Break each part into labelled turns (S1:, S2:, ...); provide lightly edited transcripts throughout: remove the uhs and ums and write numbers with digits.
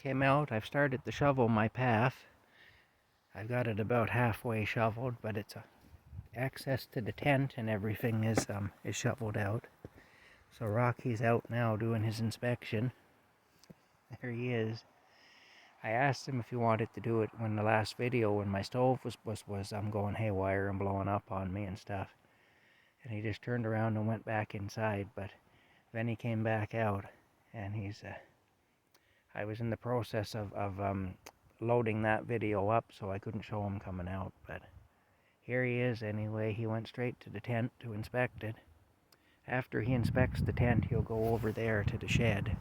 S1: came out. I've started to shovel my path. I've got it about halfway shoveled, but it's access to the tent and everything is shoveled out. So Rocky's out now doing his inspection. There he is. I asked him if he wanted to do it when the last video when my stove was going haywire and blowing up on me and stuff. And he just turned around and went back inside, but then he came back out and I was in the process of loading that video up, so I couldn't show him coming out, but here he is anyway. He went straight to the tent to inspect it. After he inspects the tent, he'll go over there to the shed,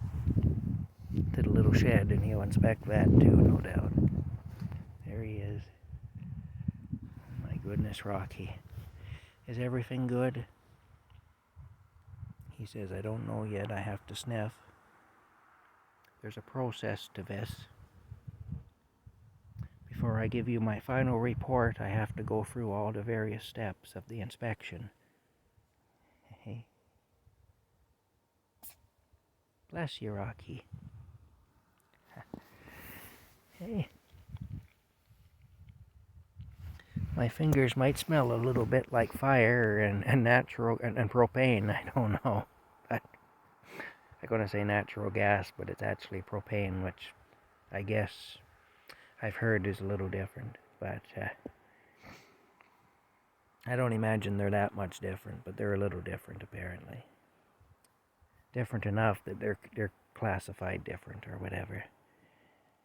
S1: to the little shed, and he'll inspect that too, no doubt. There he is. My goodness, Rocky. Is everything good? He says, I don't know yet, I have to sniff. There's a process to this. Before I give you my final report, I have to go through all the various steps of the inspection. Hey. Bless you, Rocky. Hey. My fingers might smell a little bit like fire and natural and propane. I don't know. But I'm going to say natural gas, but it's actually propane, which I guess I've heard is a little different. But I don't imagine they're that much different, but they're a little different apparently. Different enough that they're classified different or whatever.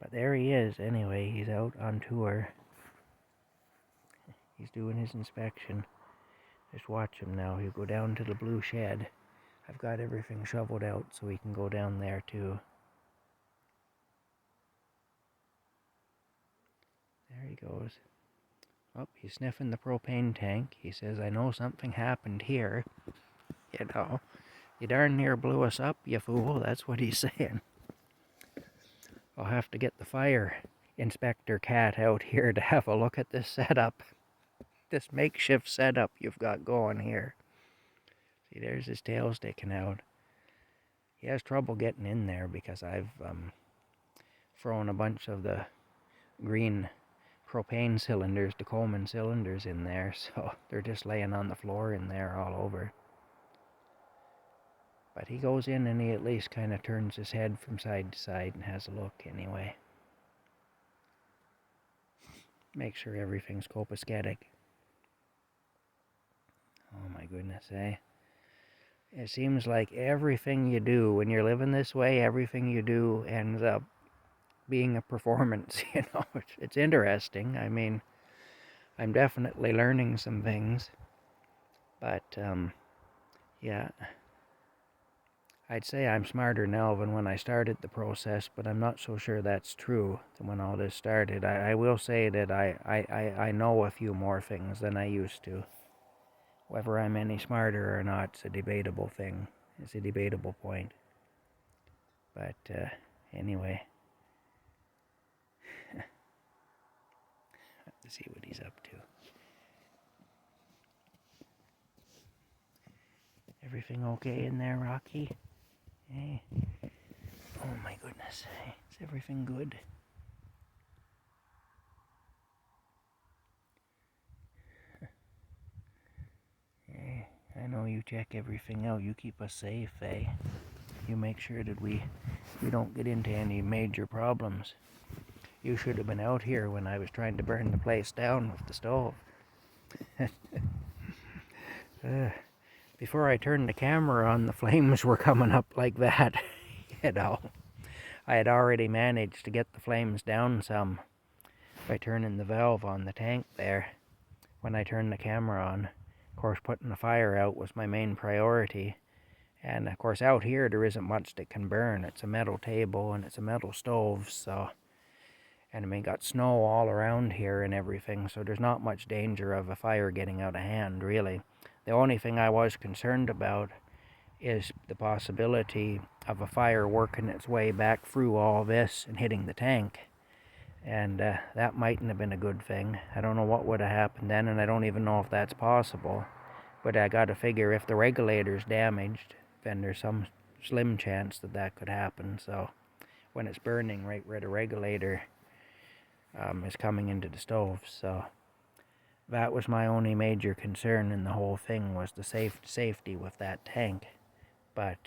S1: But there he is anyway. He's out on tour. He's doing his inspection. Just watch him now. He'll go down to the blue shed. I've got everything shoveled out so he can go down there too. There he goes. Oh, he's sniffing the propane tank. He says, I know something happened here. You know, you darn near blew us up, you fool. That's what he's saying. I'll have to get the fire inspector cat out here to have a look at this setup. This makeshift setup you've got going here. See, there's his tail sticking out. He has trouble getting in there because I've thrown a bunch of the green propane cylinders, the Coleman cylinders in there, so they're just laying on the floor in there all over. But he goes in and he at least kind of turns his head from side to side and has a look anyway. Make sure everything's copacetic. Oh my goodness, eh? It seems like everything you do, when you're living this way, everything you do ends up being a performance, you know. It's interesting. I mean, I'm definitely learning some things. But, yeah. I'd say I'm smarter now than when I started the process, but I'm not so sure that's true when all this started. I will say that I know a few more things than I used to. Whether I'm any smarter or not is a debatable thing. It's a debatable point. But anyway, let's see what he's up to. Everything okay in there, Rocky? Hey. Oh my goodness. Is everything good? Hey, I know you check everything out. You keep us safe, eh? You make sure that we don't get into any major problems. You should have been out here when I was trying to burn the place down with the stove. Before I turned the camera on, the flames were coming up like that. You know, I had already managed to get the flames down some by turning the valve on the tank there. When I turned the camera on, of course, putting the fire out was my main priority. And of course, out here there isn't much that can burn. It's a metal table and it's a metal stove, so. And I mean, got snow all around here and everything, so there's not much danger of a fire getting out of hand, really. The only thing I was concerned about is the possibility of a fire working its way back through all this and hitting the tank. And that mightn't have been a good thing. I don't know what would have happened then, and I don't even know if that's possible. But I got to figure if the regulator's damaged, then there's some slim chance that could happen. So when it's burning right where the regulator is coming into the stove. So that was my only major concern in the whole thing, was the safety with that tank. But